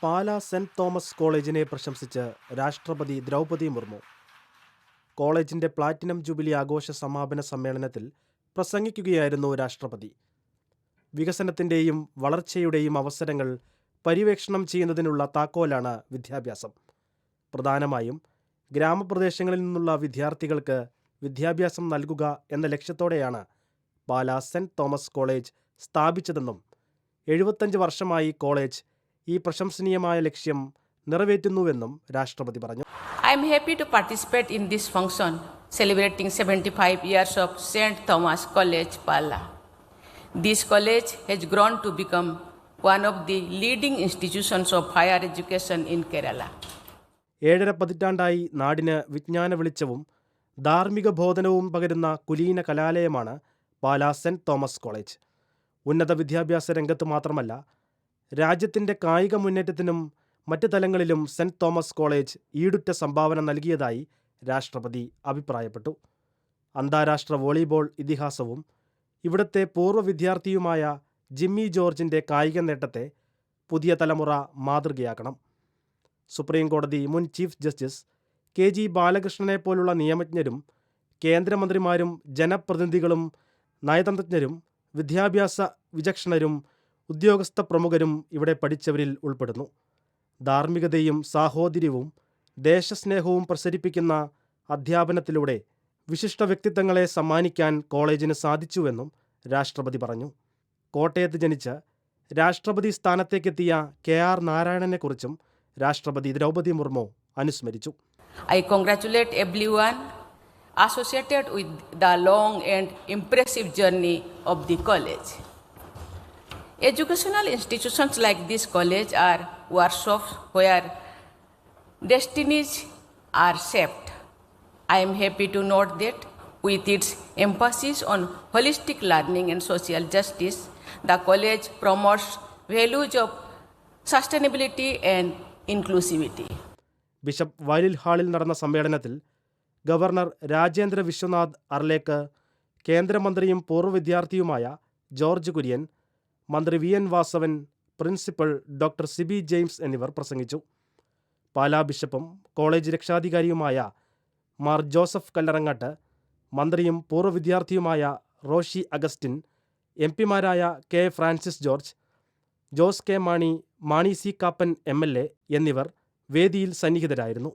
Pala saint Thomas കോളേജിനെ പ്രശംസിച്ച് രാഷ്ട്രപതി ദ്രൗപദി മുർമു. കോളേജിന്റെ പ്ലാറ്റിനം ജൂബിലി ആഘോഷ സമാപന സമ്മേളനത്തിൽ പ്രസംഗിക്കുകയായിരുന്നു രാഷ്ട്രപതി. വികസനത്തിന്റെയും വളർച്ചയുടെയും അവസരങ്ങൾ പര്യവേക്ഷണം ചെയ്യുന്നതിനുള്ള താക്കോലാണ് വിദ്യാഭ്യാസം. പ്രധാനമായും ഗ്രാമപ്രദേശങ്ങളിൽ നിന്നുള്ള വിദ്യാർത്ഥികൾക്ക് വിദ്യാഭ്യാസം നൽകുക എന്ന ലക്ഷ്യത്തോടെയാണ് പാലാ സെന്റ് തോമസ് കോളേജ് സ്ഥാപിച്ചതെന്നും 75 വർഷമായി കോളേജ് ഈ പ്രശംസനീയമായ ലക്ഷ്യം നിറവേറ്റുന്നുവെന്നും രാഷ്ട്രപതി പറഞ്ഞു. I am happy to participate in this function celebrating 75 years of St. Thomas College, Pala. This college has grown to become one of the leading institutions of higher education in Kerala. 7.5 പതിറ്റാണ്ടായി നാടിന് വിജ്ഞാന വെളിച്ചവും ധാർമ്മിക ബോധനവും പകരുന്ന കുലീന കലാലയമാണ് Pala saint Thomas college. ഉന്നത വിദ്യാഭ്യാസ രംഗത്ത് മാത്രമല്ല, രാജ്യത്തിൻ്റെ കായിക മുന്നേറ്റത്തിനും മറ്റ് തലങ്ങളിലും സെന്റ് തോമസ് കോളേജ് ഈടുറ്റ സംഭാവന നൽകിയതായി രാഷ്ട്രപതി അഭിപ്രായപ്പെട്ടു. അന്താരാഷ്ട്ര വോളിബോൾ ഇതിഹാസവും ഇവിടുത്തെ പൂർവ്വ വിദ്യാർത്ഥിയുമായ ജിമ്മി ജോർജിൻ്റെ കായിക നേട്ടത്തെ പുതിയ തലമുറ മാതൃകയാക്കണം. സുപ്രീം കോടതി മുൻ ചീഫ് ജസ്റ്റിസ് KG ബാലകൃഷ്ണനെ പോലുള്ള നിയമജ്ഞരും കേന്ദ്രമന്ത്രിമാരും ജനപ്രതിനിധികളും നയതന്ത്രജ്ഞരും വിദ്യാഭ്യാസ വിചക്ഷണരും ഉദ്യോഗസ്ഥ പ്രമുഖരും ഇവിടെ പഠിച്ചവരിൽ ഉൾപ്പെടുന്നു. ധാർമ്മികതയും സാഹോദര്യവും ദേശസ്നേഹവും പ്രസരിപ്പിക്കുന്ന അധ്യാപനത്തിലൂടെ വിശിഷ്ട വ്യക്തിത്വങ്ങളെ സമ്മാനിക്കാൻ കോളേജിന് സാധിച്ചുവെന്നും രാഷ്ട്രപതി പറഞ്ഞു. കോട്ടയത്ത് ജനിച്ച് രാഷ്ട്രപതി സ്ഥാനത്തേക്കെത്തിയ KR നാരായണനെക്കുറിച്ചും രാഷ്ട്രപതി ദ്രൗപദി മുർമു അനുസ്മരിച്ചു. I congratulate everyone associated with the long and impressive journey of the college. Educational institutions like this college are workshops where destinies are shaped. I am happy to note that with its emphasis on holistic learning and social justice, the college promotes values of sustainability and inclusivity. Bishop വയലിൽ ഹാളിൽ നടന്ന സമ്മേളനത്തിൽ governor Rajendra Vishwanath Arlekar, കേന്ദ്രമന്ത്രിയും പൂർവ്വ വിദ്യാർത്ഥിയുമായ George Kurian, മന്ത്രി VN Vasavan, principal doctor Sibi James എന്നിവർ പ്രസംഗിച്ചു. പാലാ ബിഷപ്പും കോളേജ് രക്ഷാധികാരിയുമായ മാർ ജോസഫ് കല്ലറങ്ങാട്ട്, മന്ത്രിയും പൂർവ്വ വിദ്യാർത്ഥിയുമായ റോഷി അഗസ്റ്റിൻ, MP മാരായ K Francis George, Jose K Mani, Mani C Kappan MLA എന്നിവർ വേദിയിൽ സന്നിഹിതരായിരുന്നു.